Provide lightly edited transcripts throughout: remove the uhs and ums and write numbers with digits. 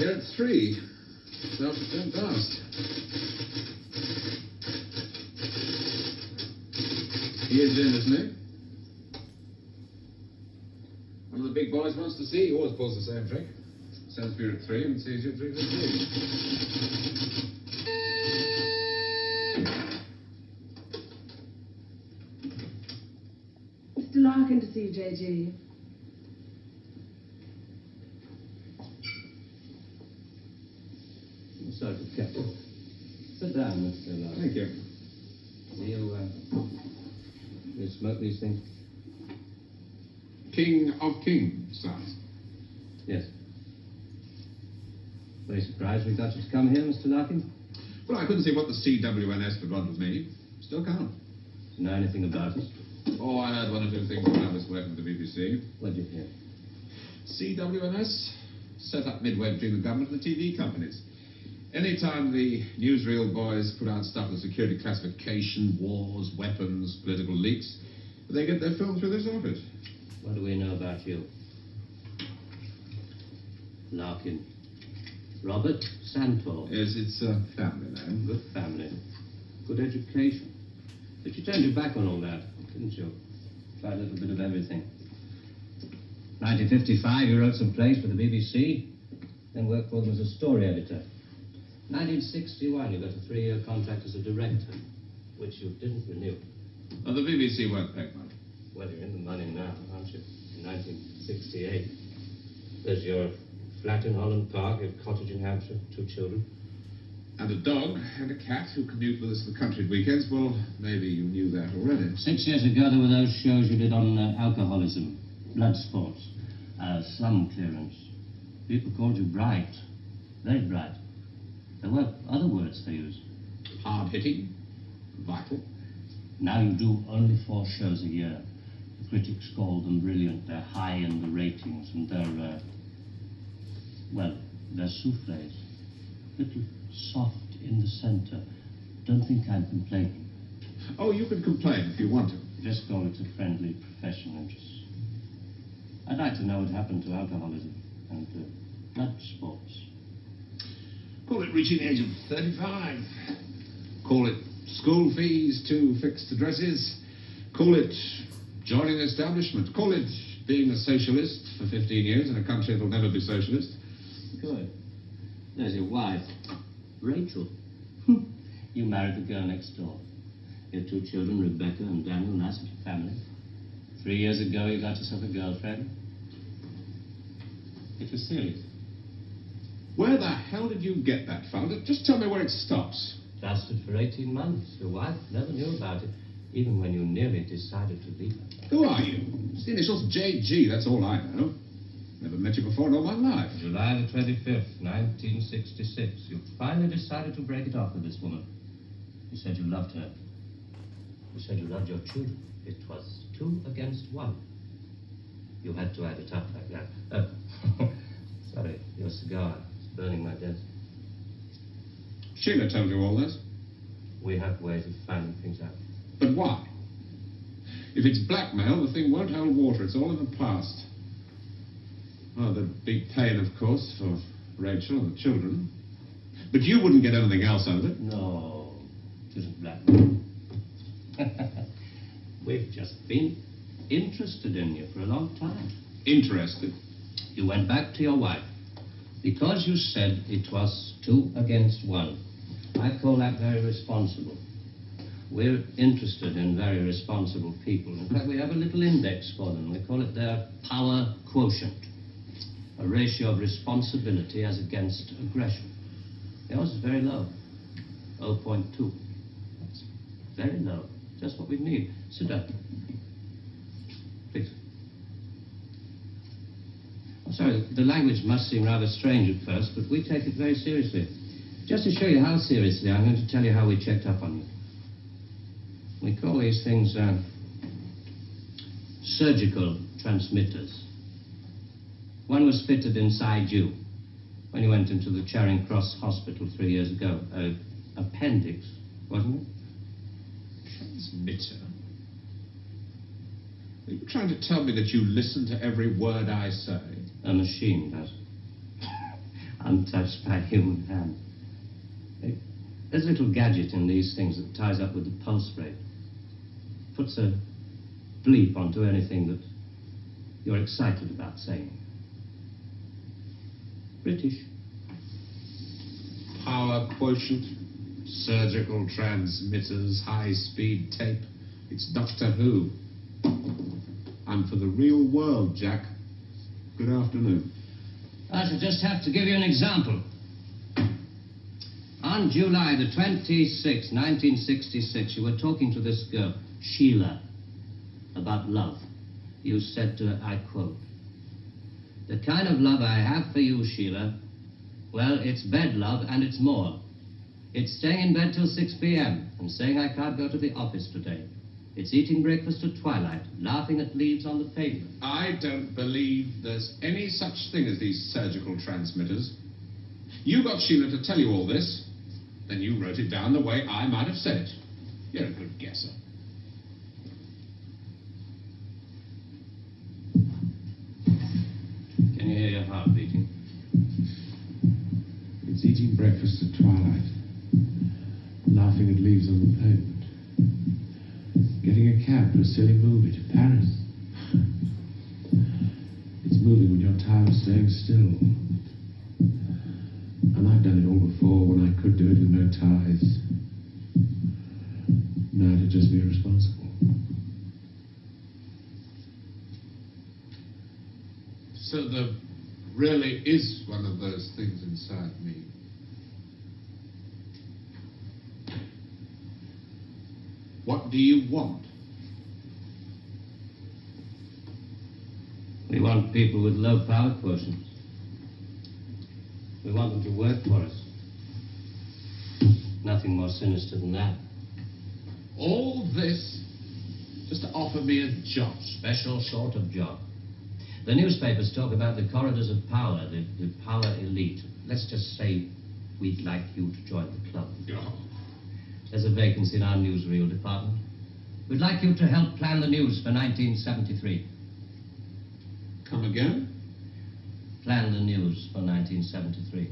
there at 3. It's after 10 past. He is in, isn't he? One of the big boys wants to see. He always pulls the same trick. Sends for you at 3 and sees you at 3:15. Mr. Larkin to see you, J.G. Sorry to kept you. Sit down, Mr. Larkin. Thank you. You smoke these things? King of Kings, sir. Yes. Very surprised we got you to come here, Mr. Larkin. Well, I couldn't see what the CWNS would want with me. Still can't. Do you know anything about us? Oh, I heard one or two things when I was working for the BBC. What did you hear? CWNS set up midway between the government and the TV companies. Anytime the newsreel boys put out stuff with security classification, wars, weapons, political leaks, they get their film through this office. What do we know about you? Larkin. Robert Santor. Yes, it's a family name. Good family. Good education. But you turned your back on all that, didn't you? Tried a little bit of everything. 1955, you wrote some plays for the BBC, then worked for them as a story editor. 1961, you got a 3-year contract as a director, which you didn't renew. Oh, the BBC won't pay money. Well, you're in the money now, aren't you? In 1968. There's your flat in Holland Park, your cottage in Hampshire, 2 children. And a dog and a cat who commute with us to the country at weekends. Well, maybe you knew that already. 6 years ago, there were those shows you did on alcoholism, blood sports, slum clearance. People called you bright, very bright. There were other words they used. Hard-hitting, vital. Now you do only 4 shows a year. The critics call them brilliant. They're high in the ratings, and they're, they're souffles. Little soft in the center. Don't think I'm complaining. Oh, you can complain if you want to. Just call it a friendly professional interest. I'd like to know what happened to alcoholism and blood sports. Call it reaching the age of 35. Call it school fees, 2 fixed addresses. Call it joining the establishment. Call it being a socialist for 15 years in a country that'll never be socialist. Good. There's your wife, Rachel. You married the girl next door. Your 2 children, Rebecca and Daniel, nice little family. 3 years ago, you got yourself a girlfriend. It was serious. Where the hell did you get that, Founder? Just tell me where it stops. Lasted for 18 months. Your wife never knew about it, even when you nearly decided to leave her. Who are you? It's the initials JG, that's all I know. Never met you before in all my life. July the 25th, 1966. You finally decided to break it off with this woman. You said you loved her. You said you loved your children. It was 2 against 1. You had to add it up like that. Sorry, your cigar is burning my desk. Sheila told you all this. We have ways of finding things out. But why? If it's blackmail, the thing won't hold water. It's all in the past. Oh, there'd be pain, of course, for Rachel and the children. But you wouldn't get anything else out of it. No, it isn't blackmail. We've just been interested in you for a long time. Interested? You went back to your wife because you said it was 2 against 1. I call that very responsible. We're interested in very responsible people. In fact, we have a little index for them. We call it their power quotient. A ratio of responsibility as against aggression. Yours is very low. 0.2. That's very low. Just what we need. Sit down. Please. I'm sorry, the language must seem rather strange at first, but we take it very seriously. Just to show you how seriously, I'm going to tell you how we checked up on you. We call these things surgical transmitters. One was fitted inside you when you went into the Charing Cross Hospital 3 years ago. Appendix, wasn't it? Transmitter? Are you trying to tell me that you listen to every word I say? A machine does. untouched by human hand. There's a little gadget in these things that ties up with the pulse rate. Puts a bleep onto anything that you're excited about saying. British. Power quotient, surgical transmitters, high-speed tape. It's Doctor Who. I'm for the real world, Jack. Good afternoon. I shall just have to give you an example. On July the 26th, 1966, you were talking to this girl, Sheila, about love. You said to her, I quote, "The kind of love I have for you, Sheila, well, it's bed love and it's more. It's staying in bed till 6 p.m. and saying I can't go to the office today. It's eating breakfast at twilight, laughing at leaves on the pavement." I don't believe there's any such thing as these surgical transmitters. You got Sheila to tell you all this, then you wrote it down the way I might have said it. You're a good guesser. Can you hear your heart beating? It's eating breakfast at twilight, laughing at leaves on the pavement, getting a cab to a silly movie to Paris. It's moving when you're tired of staying still. And I've done it all before when I could do it with no ties. Now to just be irresponsible. So there really is one of those things inside me. What do you want? We want people with low power quotients. We want them to work for us. Nothing more sinister than that. All this just to offer me a job. Special sort of job. The newspapers talk about the corridors of power, the power elite. Let's just say we'd like you to join the club. Oh. There's a vacancy in our newsreel department. We'd like you to help plan the news for 1973. Come again? Plan the news for 1973.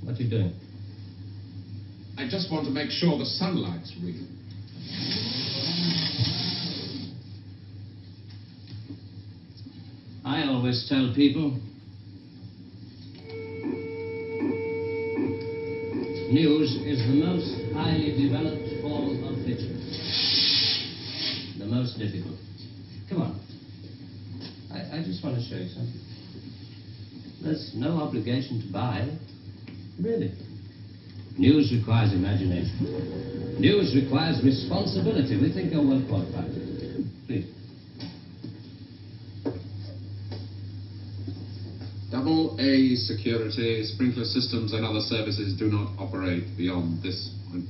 What are you doing? I just want to make sure the sunlight's real. I always tell people, news is the most highly developed form of fiction. The most difficult. Come on. I just want to show you something. There's no obligation to buy. Really. News requires imagination. News requires responsibility. We think you're well qualified. Please. Double A security, sprinkler systems and other services do not operate beyond this point.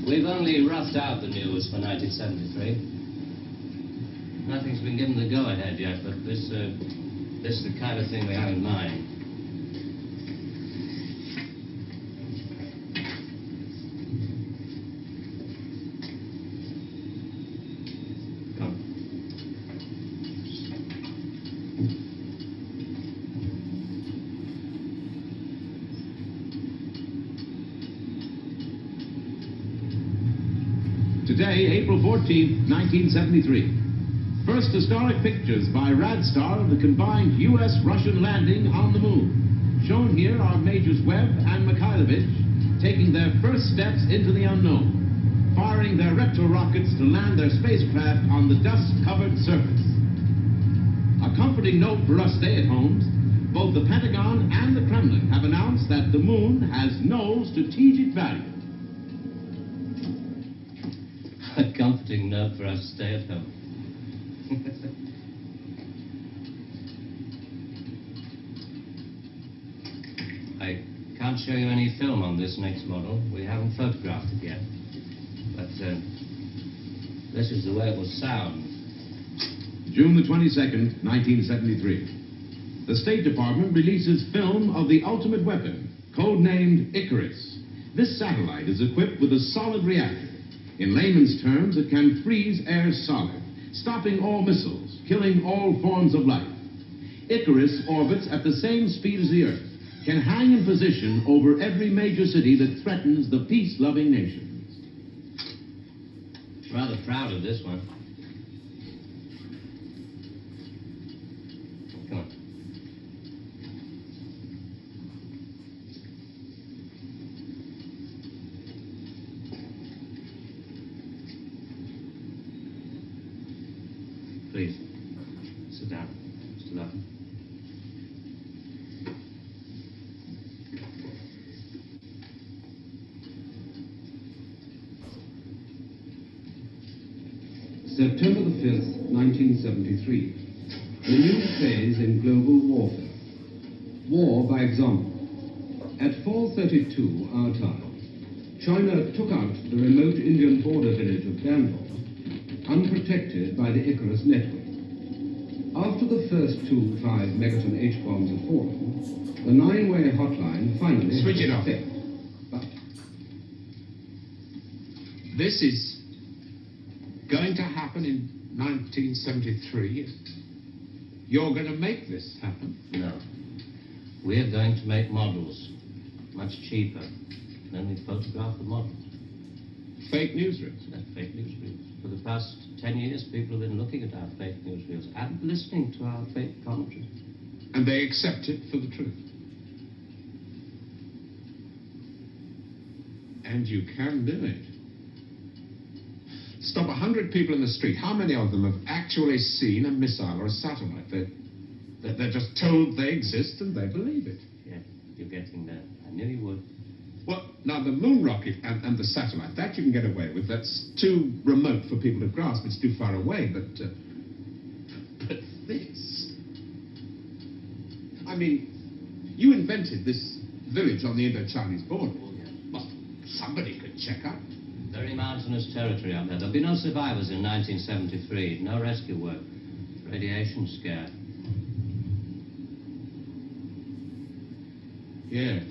We've only roughed out the news for 1973. Nothing's been given the go-ahead yet, but this is the kind of thing we have in mind. Come. Today, April 14th, 1973. First historic pictures by Radstar of the combined U.S.-Russian landing on the moon. Shown here are Majors Webb and Mikhailovich taking their first steps into the unknown, firing their retro rockets to land their spacecraft on the dust-covered surface. A comforting note for us stay-at-homes, both the Pentagon and the Kremlin have announced that the moon has no strategic value. A comforting note for us to stay at home. show you any film on this next model. We haven't photographed it yet. But this is the way it will sound. June the 22nd, 1973. The State Department releases film of the ultimate weapon, codenamed Icarus. This satellite is equipped with a solid reactor. In layman's terms, it can freeze air solid, stopping all missiles, killing all forms of life. Icarus orbits at the same speed as the Earth, can hang in position over every major city that threatens the peace-loving nations. Rather proud of this one. Come on. Please, sit down, Mr. Lutton. September the 5th, 1973. A new phase in global warfare. War by example. At 4:32 our time, China took out the remote Indian border village of Bandar, unprotected by the Icarus network. After the first 2 5-megaton H-bombs had fallen, the 9-way hotline finally Switch had it off. effect. But This is going to happen in 1973. You're going to make this happen. No. We're going to make models much cheaper. Then we photograph the models. Fake newsreels. They're fake newsreels. For the past 10 years, people have been looking at our fake newsreels and listening to our fake commentary. And they accept it for the truth. And you can do it. Stop 100 people in the street. How many of them have actually seen a missile or a satellite? They're just told they exist and they believe it. Yeah, you're getting there. I knew you would. Well, now the moon rocket and the satellite, that you can get away with. That's too remote for people to grasp. It's too far away. But this... I mean, you invented this village on the Indo-Chinese border. Well, somebody could check up. Very mountainous territory out there. There'll be no survivors in 1973. No rescue work. Radiation scare. Yes.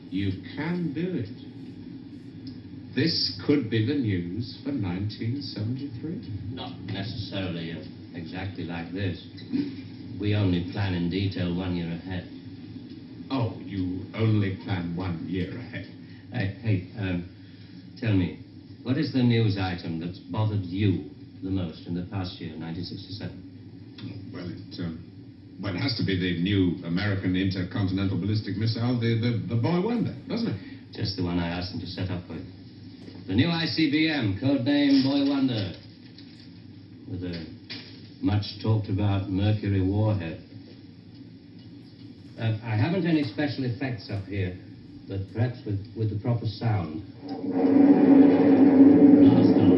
You can do it. This could be the news for 1973. Not necessarily exactly like this. We only plan in detail 1 year ahead. Oh, you only plan 1 year ahead. Hey, tell me, what is the news item that's bothered you the most in the past year, 1967? Well, it has to be the new American intercontinental ballistic missile, the Boy Wonder, doesn't it? Just the one I asked him to set up with. The new ICBM, codename Boy Wonder, with a much-talked-about Mercury warhead. I haven't any special effects up here, but perhaps with the proper sound. Blast on.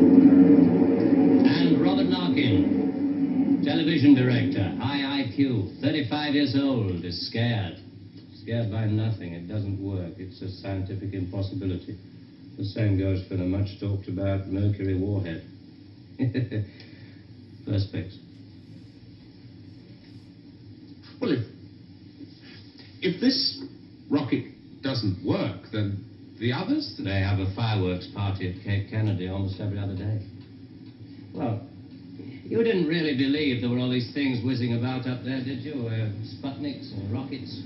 And Robert Narkin, television director, high IQ, 35 years old, is scared. Scared by nothing. It doesn't work. It's a scientific impossibility. The same goes for the much-talked-about Mercury warhead. Perspex. Well, if this rocket doesn't work, then the others... They have a fireworks party at Cape Kennedy almost every other day. Well, you didn't really believe there were all these things whizzing about up there, did you? Sputniks and rockets.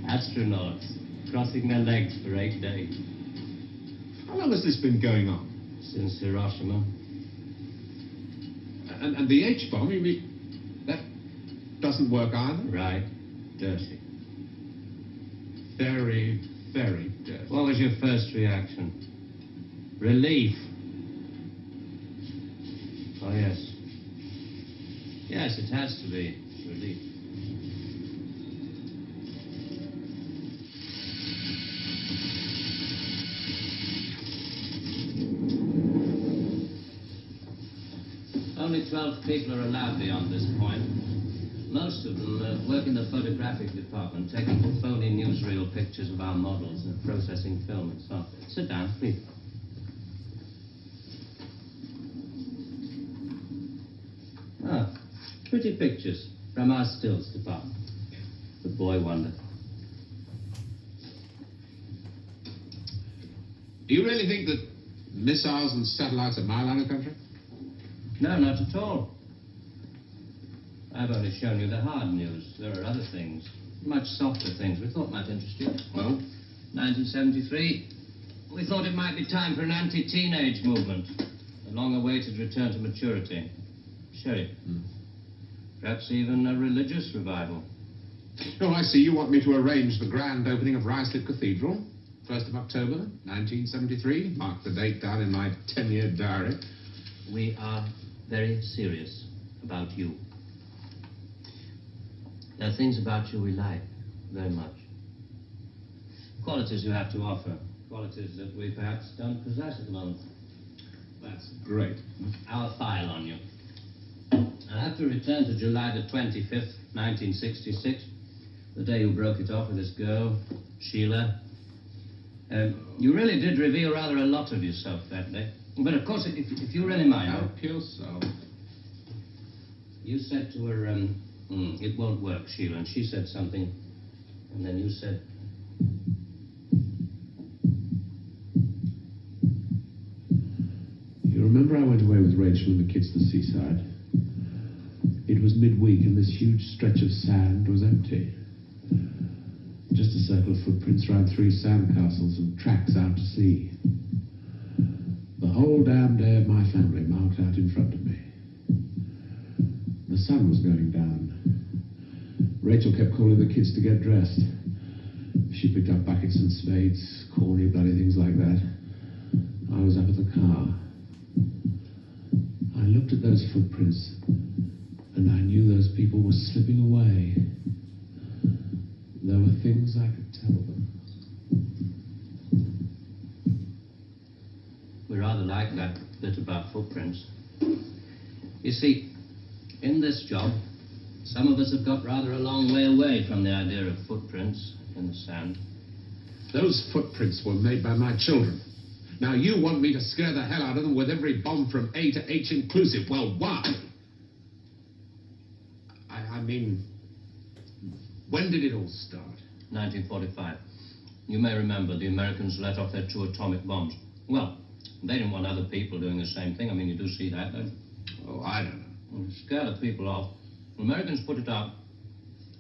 Astronauts crossing their legs for 8 days. How long has this been going on? Since Hiroshima. And the H-bomb, you mean, that doesn't work either? Right. Dirty. Very, very dirty. What was your first reaction? Relief. Oh, yes. Yes, it has to be relief. Only 12 people are allowed beyond this point. Most of them work in the photographic department, taking phony newsreel pictures of our models and processing film and so on. Sit down, please. Ah, pretty pictures from our stills department. The boy wonder. Do you really think that missiles and satellites are my line of country? No, not at all. I've only shown you the hard news. There are other things, much softer things we thought might interest you. Well, 1973, we thought it might be time for an anti-teenage movement, a long-awaited return to maturity. Sheriff. Perhaps even a religious revival. Oh, I see. You want me to arrange the grand opening of Ruislip Cathedral, 1st of October, 1973. Mark the date down in my 10-year diary. We are very serious about you. There are things about you we like very much. Qualities you have to offer. Qualities that we perhaps don't possess at the moment. That's great. Our file on you. I have to return to July the 25th, 1966, the day you broke it off with this girl, Sheila. You really did reveal rather a lot of yourself that day. But of course, if you really mind... Help yourself. You said to her, it won't work, Sheila, and she said something, and then you said... You remember I went away with Rachel and the kids to the seaside? It was midweek and this huge stretch of sand was empty. Just a circle of footprints around 3 sand castles and tracks out to sea. The whole damn day of my family marked out in front of me. The sun was going down. Rachel kept calling the kids to get dressed. She picked up buckets and spades, corny bloody things like that. I was up at the car. I looked at those footprints, and I knew those people were slipping away. There were things I could tell them. We rather like that bit about footprints. You see, in this job, some of us have got rather a long way away from the idea of footprints in the sand. Those footprints were made by my children. Now you want me to scare the hell out of them with every bomb from A to H inclusive. Well, why? I mean, when did it all start? 1945. You may remember the Americans let off their 2 atomic bombs. Well, they didn't want other people doing the same thing. I mean, you do see that, don't you? Oh, I don't know. Well, to scare the people off, the Americans put it out,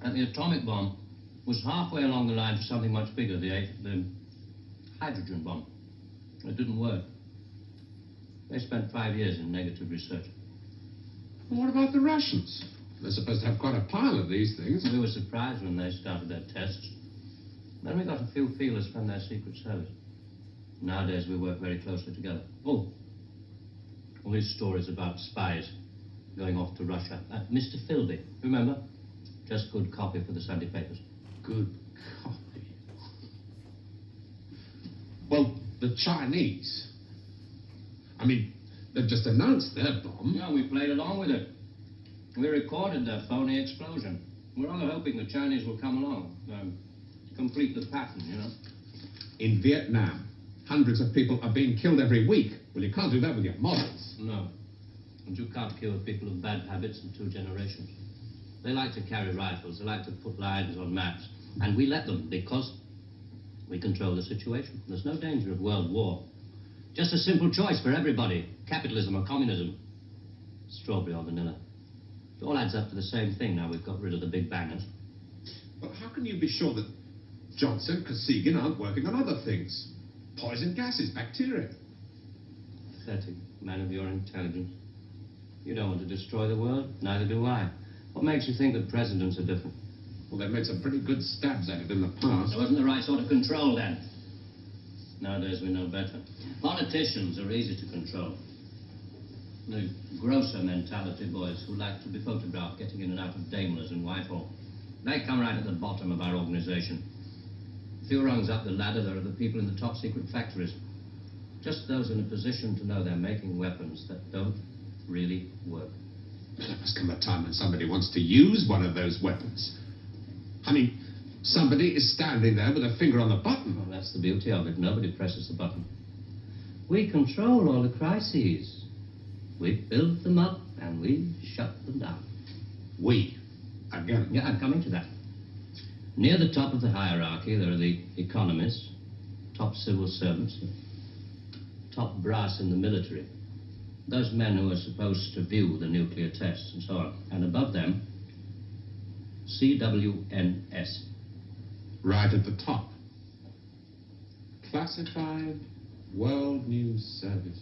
and the atomic bomb was halfway along the line to something much bigger, the hydrogen bomb. It didn't work. They spent 5 years in negative research. Well, what about the Russians? They're supposed to have quite a pile of these things. We were surprised when they started their tests. Then we got a few feelers from their Secret Service. Nowadays, we work very closely together. Oh, all these stories about spies going off to Russia. Mr. Philby, remember? Just good copy for the Sunday papers. Good copy. Well, the Chinese. I mean, they've just announced their bomb. Yeah, we played along with it. We recorded their phony explosion. We're rather hoping the Chinese will come along, complete the pattern, you know. In Vietnam, hundreds of people are being killed every week. Well, you can't do that with your models. No. And you can't kill people of bad habits in 2 generations. They like to carry rifles. They like to put lines on maps. And we let them because we control the situation. There's no danger of world war. Just a simple choice for everybody. Capitalism or communism. Strawberry or vanilla. It all adds up to the same thing now we've got rid of the big bangers. Well, how can you be sure that Johnson, Kosygin aren't working on other things? Poison gases, bacteria. Pathetic man of your intelligence. You don't want to destroy the world. Neither do I. What makes you think that presidents are different? Well, they've made some pretty good stabs at it in the past. It wasn't the right sort of control then. Nowadays we know better. Politicians are easy to control. The grosser mentality boys who like to be photographed getting in and out of Daimlers in Whitehall. They come right at the bottom of our organization. A few rungs up the ladder, there are the people in the top secret factories. Just those in a position to know they're making weapons that don't really work. There must come a time when somebody wants to use one of those weapons. I mean, somebody is standing there with a finger on the button. Well, that's the beauty of it. Nobody presses the button. We control all the crises. We build them up and we shut them down. We. Again. Yeah, I'm coming to that. Near the top of the hierarchy, there are the economists, top civil servants, top brass in the military. Those men who are supposed to view the nuclear tests and so on. And above them, CWNS. Right at the top. Classified World News Service.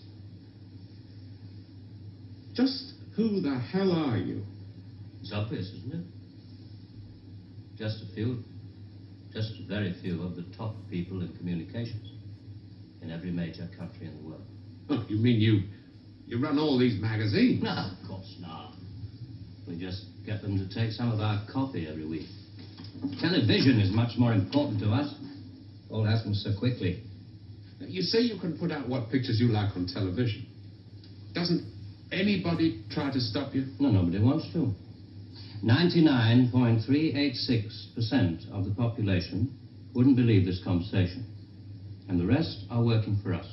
Just who the hell are you? It's obvious, isn't it? Just a very few of the top people in communications in every major country in the world. Oh, you mean you run all these magazines? No, of course not. We just get them to take some of our coffee every week. Television is much more important to us. All happens so quickly. You say you can put out what pictures you like on television. Doesn't anybody try to stop you? No, nobody wants to. 99.386% of the population wouldn't believe this conversation. And the rest are working for us.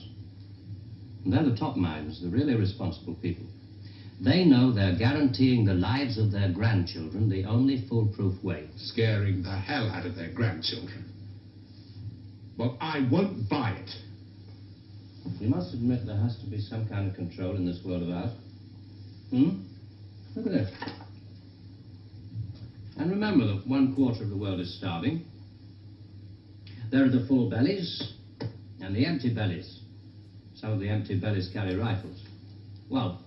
And they're the top minds, the really responsible people. They know they're guaranteeing the lives of their grandchildren the only foolproof way. Scaring the hell out of their grandchildren. Well, I won't buy it. You must admit there has to be some kind of control in this world of ours. Look at this. And remember that 1/4 of the world is starving. There are the full bellies and the empty bellies. Some of the empty bellies carry rifles. Well,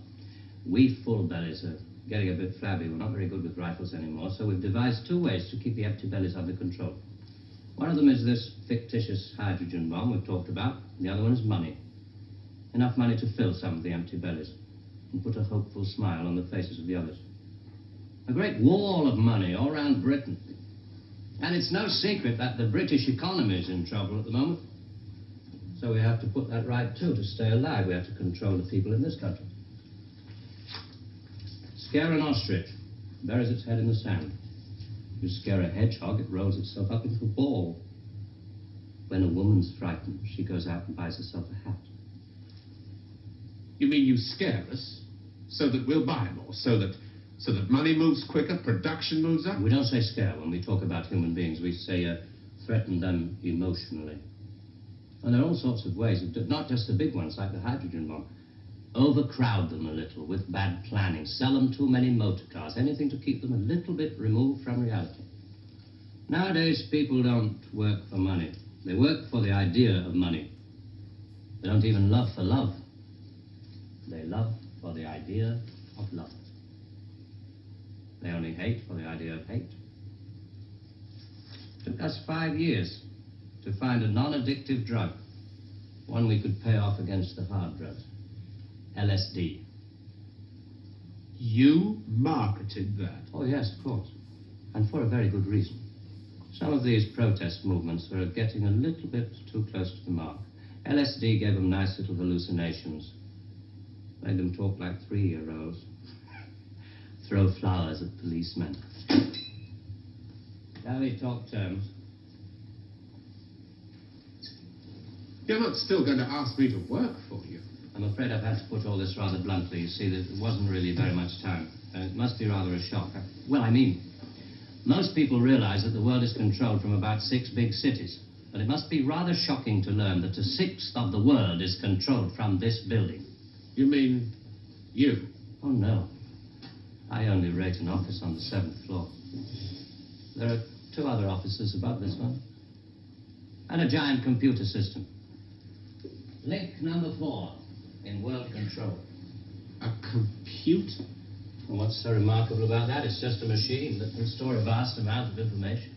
we full bellies are getting a bit flabby. We're not very good with rifles anymore, so we've devised 2 ways to keep the empty bellies under control. One of them is this fictitious hydrogen bomb we've talked about. The other one is money. Enough money to fill some of the empty bellies and put a hopeful smile on the faces of the others. A great wall of money all around Britain. And it's no secret that the British economy is in trouble at the moment. So we have to put that right, too, to stay alive. We have to control the people in this country. Scare an ostrich, buries its head in the sand. You scare a hedgehog, it rolls itself up into a ball. When a woman's frightened, she goes out and buys herself a hat. You mean you scare us so that we'll buy more, so that money moves quicker, production moves up? We don't say scare when we talk about human beings. We say threaten them emotionally. And there are all sorts of ways, not just the big ones like the hydrogen bomb. Overcrowd them a little with bad planning. Sell them too many motor cars. Anything to keep them a little bit removed from reality. Nowadays, people don't work for money. They work for the idea of money. They don't even love for love. They love for the idea of love. They only hate for the idea of hate. It took us 5 years to find a non-addictive drug, one we could pay off against the hard drugs. LSD. You marketed that? Oh, yes, of course. And for a very good reason. Some of these protest movements were getting a little bit too close to the mark. LSD gave them nice little hallucinations. Made them talk like 3-year-olds. Throw flowers at policemen. Now we talk terms. You're not still going to ask me to work for you? I'm afraid I've had to put all this rather bluntly. You see, there wasn't really very much time. It must be rather a shock. Most people realize that the world is controlled from about 6 big cities. But it must be rather shocking to learn that 1/6 of the world is controlled from this building. You mean you? Oh, no. I only rate an office on the 7th floor. There are 2 other offices above this one. And a giant computer system. Link number 4 in world control. A computer? And what's so remarkable about that? It's just a machine that can store a vast amount of information.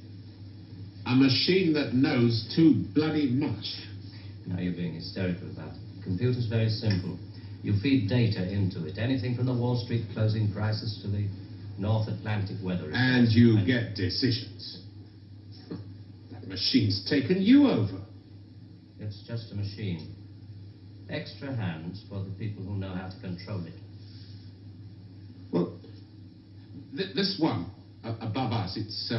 A machine that knows too bloody much. Now you're being hysterical about it. The computer's very simple. You feed data into it. Anything from the Wall Street closing prices to the North Atlantic weather. And you get decisions. That machine's taken you over. It's just a machine. Extra hands for the people who know how to control it. Well, This one, above us, it's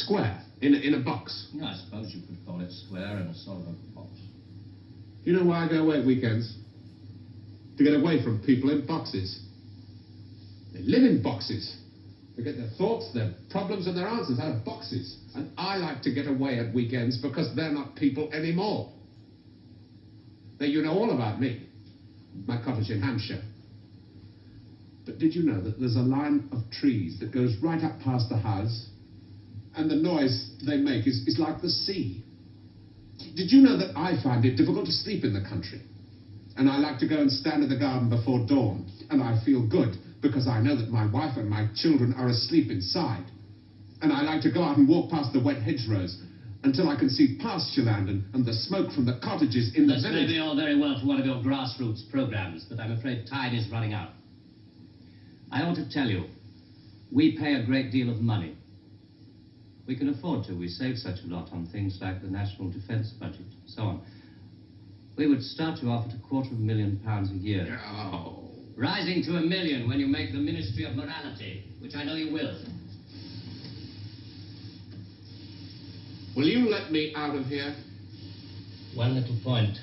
square, in a box. Yeah, I suppose you could call it square and a sort of a box. Do you know why I go away at weekends? To get away from people in boxes. They live in boxes. They get their thoughts, their problems, and their answers out of boxes. And I like to get away at weekends because they're not people anymore. Now, you know all about me. My cottage in Hampshire. But did you know that there's a line of trees that goes right up past the house? And the noise they make is like the sea. Did you know that I find it difficult to sleep in the country? And I like to go and stand in the garden before dawn. And I feel good because I know that my wife and my children are asleep inside. And I like to go out and walk past the wet hedgerows until I can see pasture land and the smoke from the cottages in the That's village. maybe all very well for one of your grassroots programs, but I'm afraid time is running out. I ought to tell you, we pay a great deal of money. We can afford to. We save such a lot on things like the national defense budget, so on. We would start you off at £250,000 a year. Oh. Rising to £1 million when you make the Ministry of Morality, which I know you will. Will you let me out of here? One little point.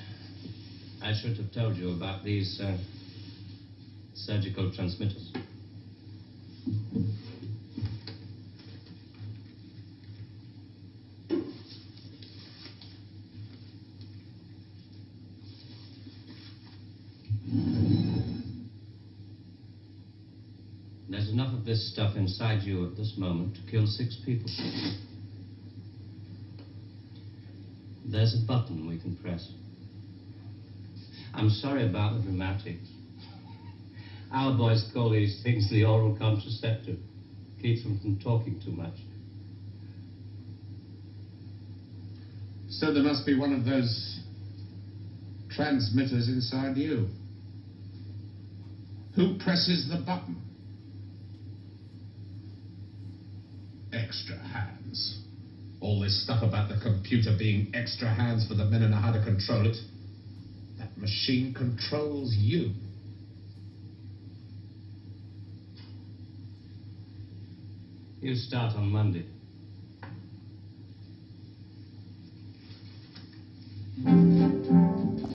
I should have told you about these surgical transmitters. There's enough of this stuff inside you at this moment to kill 6 people. There's a button we can press. I'm sorry about the dramatics. Our boys call these things the oral contraceptive. Keeps them from talking too much. So there must be one of those transmitters inside you. Who presses the button? Extra hands. All this stuff about the computer being extra hands for the men who know how to control it. That machine controls you. You start on Monday.